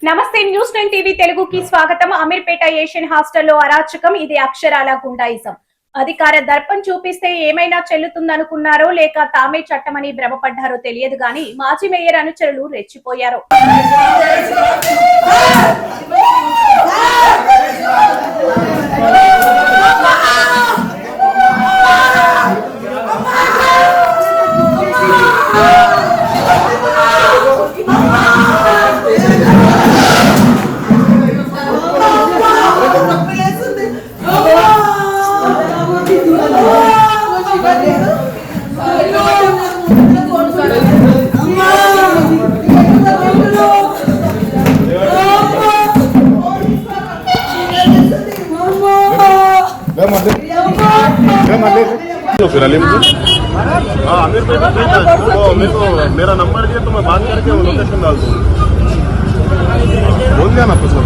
నమస్తే news 9 TV తెలుగుకి స్వాగతం. అమీర్పేట ఏషియన్ హాస్టల్లో అరాచకం, ఇది అక్షరాల గుండాయిజం. అధికార దర్పం చూపిస్తే ఏమైనా చెల్లుతుందనుకున్నారో లేక తామే చట్టమని భ్రమపడ్డారో తెలియదు గాని మాజీ మేయర్ అనుచరులు రెచ్చిపోయారు. फिर अली हाँ आमिर पे तो मेरे को मेरा नंबर दिया तो मैं बात करके वो लोकेशन डाल दूँ बोल दिया ना आपको सब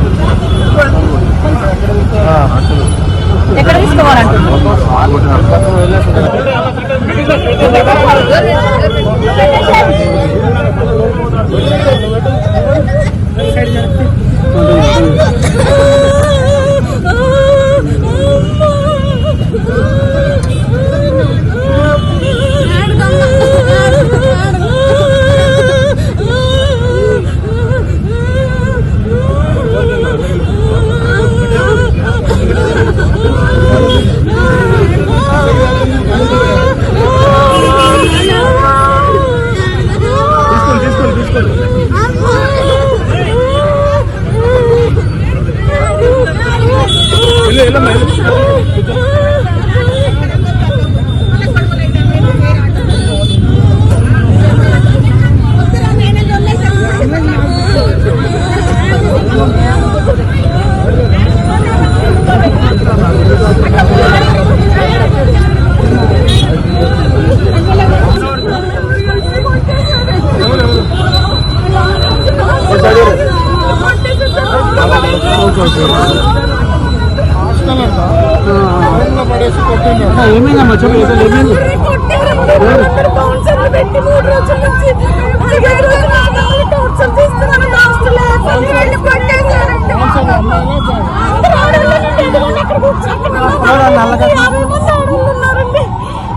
ఏమైందమ్మా చెప్పు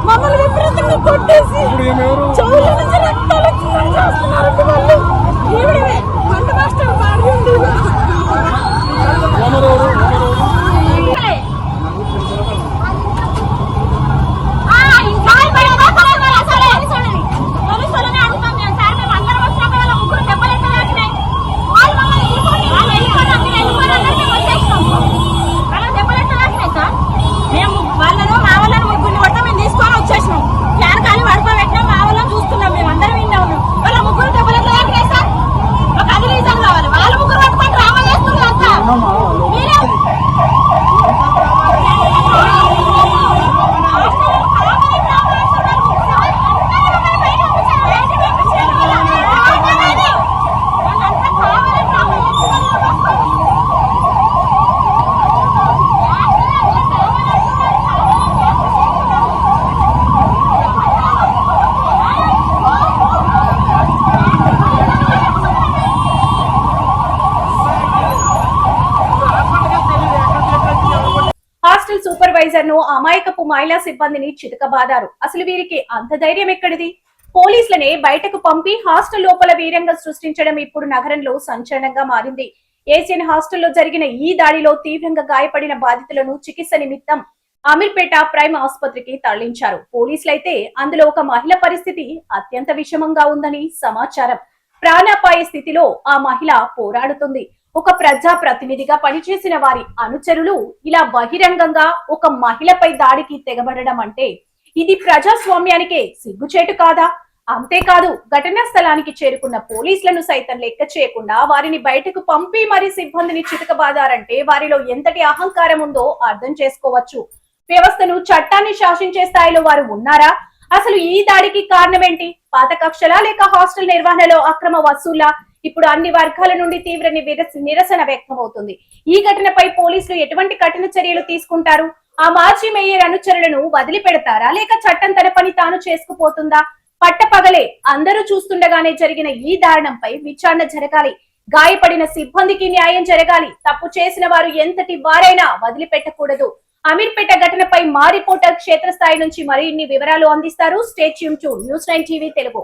మమ్మల్ని విపరీతంగా కొట్టేసి చెవుల నుంచి రక్తాలు చేస్తున్నారండి. వాళ్ళు ఈవిడే వంట మాస్టర్ మారింది. సూపర్వైజర్ ను అమాయకపు మహిళా సిబ్బందిని చితకబాదారు. అసలు వీరికి అంత ధైర్యం ఎక్కడిది? పోలీసులనే బయటకు పంపి హాస్టల్ లోపల వీరంగం సృష్టించడం ఇప్పుడు నగరంలో సంచలనంగా మారింది. ఏషియన్ హాస్టల్లో జరిగిన ఈ దాడిలో తీవ్రంగా గాయపడిన బాధితులను చికిత్స నిమిత్తం అమీర్పేట ప్రైమ్ ఆసుపత్రికి తరలించారు. పోలీసులైతే అందులో ఒక మహిళ పరిస్థితి అత్యంత విషమంగా ఉందని సమాచారం. ప్రాణాపాయ స్థితిలో ఆ మహిళ పోరాడుతుంది. ఒక ప్రజా ప్రతినిధిగా పనిచేసిన వారి అనుచరులు ఇలా బహిరంగంగా ఒక మహిళపై దాడికి తెగబడడం అంటే ఇది ప్రజాస్వామ్యానికే సిగ్గుచేటు కాదా? అంతేకాదు, ఘటనా స్థలానికి చేరుకున్న పోలీసులను సైతం లెక్క చేయకుండా వారిని బయటకు పంపి మరి సిబ్బందిని చితకబాదారంటే వారిలో ఎంతటి అహంకారం ఉందో అర్థం చేసుకోవచ్చు. వ్యవస్థను, చట్టాన్ని శాసించే స్థాయిలో వారు ఉన్నారా? అసలు ఈ దాడికి కారణమేంటి? పాత కక్షలా లేక హాస్టల్ నిర్వహణలో అక్రమ వసూలా? ఇప్పుడు అన్ని వర్గాల నుండి తీవ్ర నిరసన వ్యక్తమవుతుంది. ఈ ఘటనపై పోలీసులు ఎటువంటి కఠిన చర్యలు తీసుకుంటారు? ఆ మాజీ మేయర్ అనుచరులను వదిలిపెడతారా లేక చట్టం తన పని తాను చేసుకుపోతుందా? పట్టపగలే అందరూ చూస్తుండగానే జరిగిన ఈ దారుణంపై విచారణ జరగాలి. గాయపడిన సిబ్బందికి న్యాయం జరగాలి. తప్పు చేసిన వారు ఎంతటి వారైనా వదిలిపెట్టకూడదు. అమీర్పేట ఘటనపై మా రిపోర్టర్ క్షేత్రస్థాయి నుంచి మరిన్ని వివరాలు అందిస్తారు. Stay tune to news 9 TV Telugu.